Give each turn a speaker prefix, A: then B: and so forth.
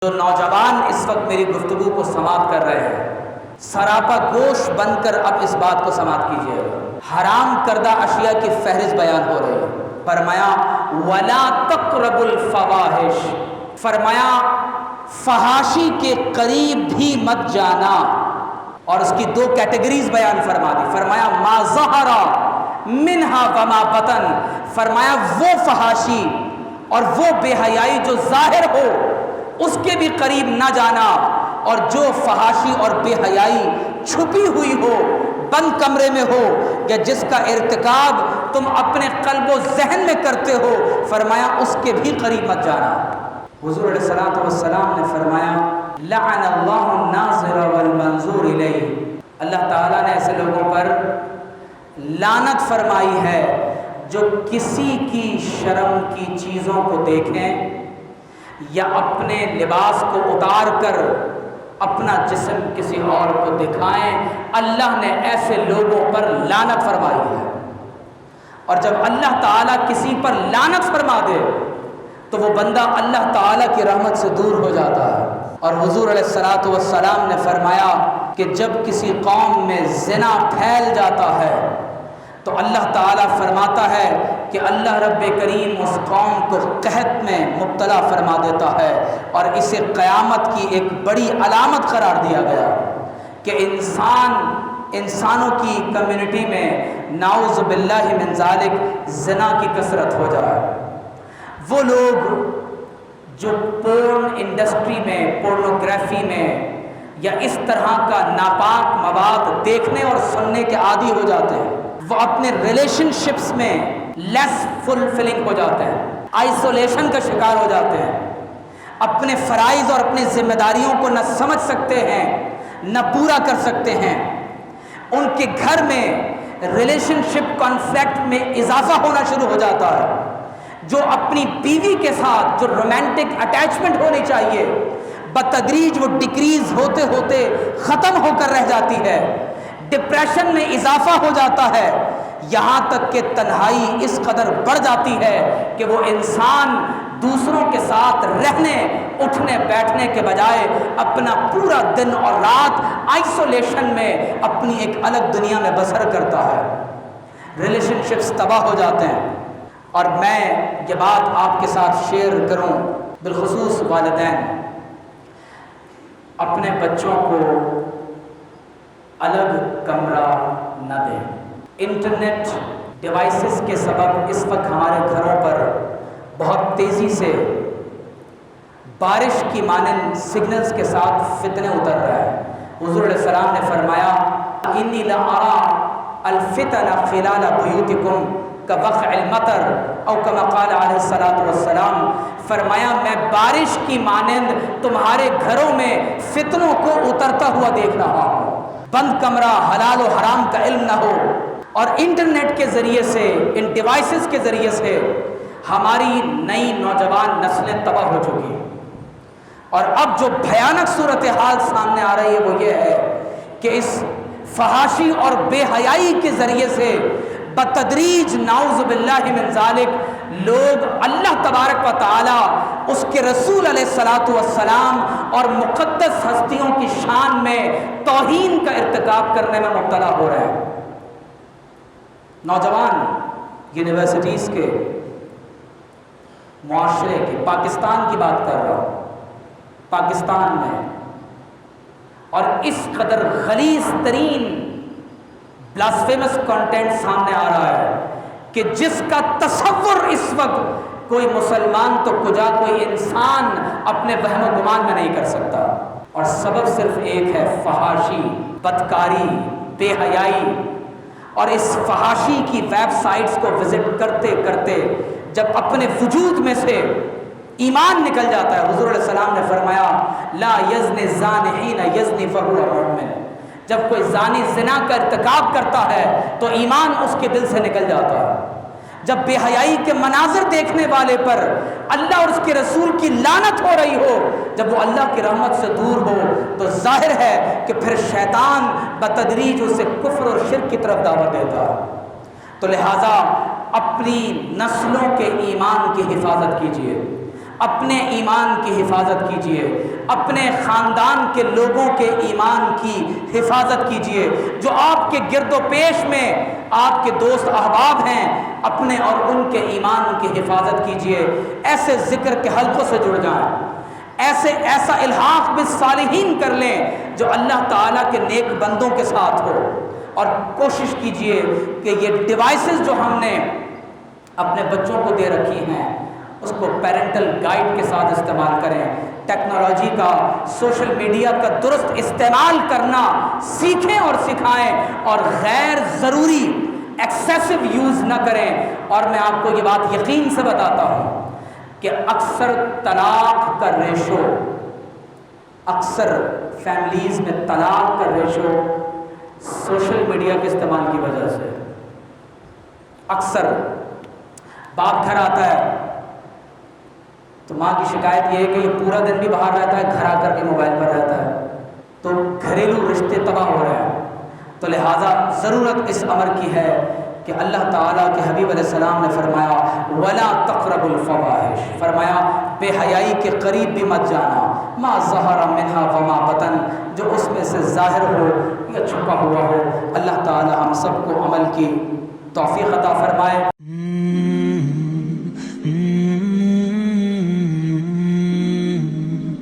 A: جو نوجوان اس وقت میری گفتگو کو سماعت کر رہے ہیں، سراپا گوش بن کر اب اس بات کو سماعت کیجیے. حرام کردہ اشیاء کی فہرست بیان ہو رہی ہے. فرمایا وَلَا تَقْرَبُوا الْفَوَاحِشَ، فرمایا فحاشی کے قریب بھی مت جانا. اور اس کی دو کیٹیگریز بیان فرما دی. فرمایا ما ظہر منہا وما بطن، فرمایا وہ فحاشی اور وہ بے حیائی جو ظاہر ہو اس کے بھی قریب نہ جانا، اور جو فحاشی اور بے حیائی چھپی ہوئی ہو، بند کمرے میں ہو، یا جس کا ارتکاب تم اپنے قلب و ذہن میں کرتے ہو، فرمایا اس کے بھی قریب مت جانا. حضور علیہ الصلوۃ والسلام نے فرمایا لعن اللہ الناظر والمنظور الیہ، اللہ تعالیٰ نے ایسے لوگوں پر لعنت فرمائی ہے جو کسی کی شرم کی چیزوں کو دیکھیں یا اپنے لباس کو اتار کر اپنا جسم کسی اور کو دکھائیں. اللہ نے ایسے لوگوں پر لعنت فرمائی ہے. اور جب اللہ تعالیٰ کسی پر لعنت فرما دے تو وہ بندہ اللہ تعالیٰ کی رحمت سے دور ہو جاتا ہے. اور حضور علیہ الصلوۃ والسلام نے فرمایا کہ جب کسی قوم میں زنا پھیل جاتا ہے تو اللہ تعالیٰ فرماتا ہے کہ اللہ رب کریم اس قوم کو قحط میں مبتلا فرما دیتا ہے، اور اسے قیامت کی ایک بڑی علامت قرار دیا گیا کہ انسانوں کی کمیونٹی میں نعوذ باللہ من ذالک زنا کی کثرت ہو جائے. وہ لوگ جو پورن انڈسٹری میں، پورنوگرافی میں یا اس طرح کا ناپاک مواد دیکھنے اور سننے کے عادی ہو جاتے ہیں، وہ اپنے ریلیشن شپس میں لیس فلفلنگ ہو جاتے ہیں، آئسولیشن کا شکار ہو جاتے ہیں، اپنے فرائض اور اپنی ذمہ داریوں کو نہ سمجھ سکتے ہیں نہ پورا کر سکتے ہیں. ان کے گھر میں ریلیشن شپ کانفلکٹ میں اضافہ ہونا شروع ہو جاتا ہے. جو اپنی بیوی کے ساتھ جو رومانٹک اٹیچمنٹ ہونی چاہیے بتدریج وہ ڈکریز ہوتے ہوتے ختم ہو کر رہ جاتی ہے. ڈپریشن میں اضافہ ہو جاتا ہے، یہاں تک کہ تنہائی اس قدر بڑھ جاتی ہے کہ وہ انسان دوسروں کے ساتھ رہنے اٹھنے بیٹھنے کے بجائے اپنا پورا دن اور رات آئسولیشن میں اپنی ایک الگ دنیا میں بسر کرتا ہے. ریلیشن شپس تباہ ہو جاتے ہیں. اور میں یہ بات آپ کے ساتھ شیئر کروں، بالخصوص والدین اپنے بچوں کو الگ کمرہ نہ دیں. انٹرنیٹ ڈیوائسز کے سبب اس وقت ہمارے گھروں پر بہت تیزی سے بارش کی مانند سگنلز کے ساتھ فتنے اتر رہے ہیں. حضور علیہ السلام نے فرمایا انی لأرى الفتن خلال بیوتکم کوقع المطر او کما قال علیہ الصلوۃ والسلام، فرمایا میں بارش کی مانند تمہارے گھروں میں فتنوں کو اترتا ہوا دیکھ رہا ہوں. بند کمرہ، حلال و حرام کا علم نہ ہو، اور انٹرنیٹ کے ذریعے سے، ان ڈیوائسز کے ذریعے سے ہماری نئی نوجوان نسلیں تباہ ہو چکی ہیں. اور اب جو بھیانک صورتحال سامنے آ رہی ہے وہ یہ ہے کہ اس فحاشی اور بے حیائی کے ذریعے سے بتدریج نعوذ باللہ من ذالک لوگ اللہ تبارک و تعالی، اس کے رسول علیہ الصلوۃ والسلام اور مقدس ہستیوں کی شان میں توہین کا ارتکاب کرنے میں مبتلا ہو رہے ہیں. نوجوان یونیورسٹیز کے، معاشرے کے، پاکستان کی بات کر رہا ہوں، پاکستان میں اور اس قدر غلیظ ترین بلاسفیمس کنٹینٹ سامنے آ رہا ہے کہ جس کا تصور اس وقت کوئی مسلمان تو کجا کوئی انسان اپنے وہم و گمان میں نہیں کر سکتا. اور سبب صرف ایک ہے، فحاشی، بدکاری، بے حیائی. اور اس فحاشی کی ویب سائٹس کو وزٹ کرتے کرتے جب اپنے وجود میں سے ایمان نکل جاتا ہے، حضور علیہ السلام نے فرمایا لا یزنی الزانی حین یزنی فہو مؤمن، جب کوئی زانی زنا کا ارتکاب کرتا ہے تو ایمان اس کے دل سے نکل جاتا ہے. جب بے حیائی کے مناظر دیکھنے والے پر اللہ اور اس کے رسول کی لعنت ہو رہی ہو، جب وہ اللہ کی رحمت سے دور ہو، تو ظاہر ہے کہ پھر شیطان بتدریج اسے کفر اور شرک کی طرف دعوت دیتا ہے. تو لہٰذا اپنی نسلوں کے ایمان کی حفاظت کیجیے، اپنے ایمان کی حفاظت کیجئے، اپنے خاندان کے لوگوں کے ایمان کی حفاظت کیجئے، جو آپ کے گرد و پیش میں آپ کے دوست احباب ہیں، اپنے اور ان کے ایمان کی حفاظت کیجئے، ایسے ذکر کے حلقوں سے جڑ جائیں، ایسا الحاق بالصالحین کر لیں جو اللہ تعالیٰ کے نیک بندوں کے ساتھ ہو، اور کوشش کیجئے کہ یہ ڈیوائسز جو ہم نے اپنے بچوں کو دے رکھی ہیں اس کو پیرنٹل گائیڈ کے ساتھ استعمال کریں، ٹیکنالوجی کا، سوشل میڈیا کا درست استعمال کرنا سیکھیں اور سکھائیں، اور غیر ضروری ایکسیسو یوز نہ کریں۔ اور میں آپ کو یہ بات یقین سے بتاتا ہوں کہ اکثر طلاق کا ریشو، اکثر فیملیز میں طلاق کا ریشو سوشل میڈیا کے استعمال کی وجہ سے، اکثر باپ گھر آتا ہے تو ماں کی شکایت یہ ہے کہ یہ پورا دن بھی باہر رہتا ہے، گھر آ کر کے موبائل پر رہتا ہے، تو گھریلو رشتے تباہ ہو رہے ہیں۔ تو لہٰذا ضرورت اس امر کی ہے کہ اللہ تعالیٰ کے حبیب علیہ السلام نے فرمایا وَلَا تَقْرَبُوا الْفَوَاحِشَ، فرمایا بے حیائی کے قریب بھی مت جانا، مَا ظَهَرَ مِنْهَا وَمَا بَطَنَ، جو اس میں سے ظاہر ہو یا چھپا ہوا ہو۔ اللہ تعالیٰ ہم سب کو عمل کی توفیق عطا فرمائے۔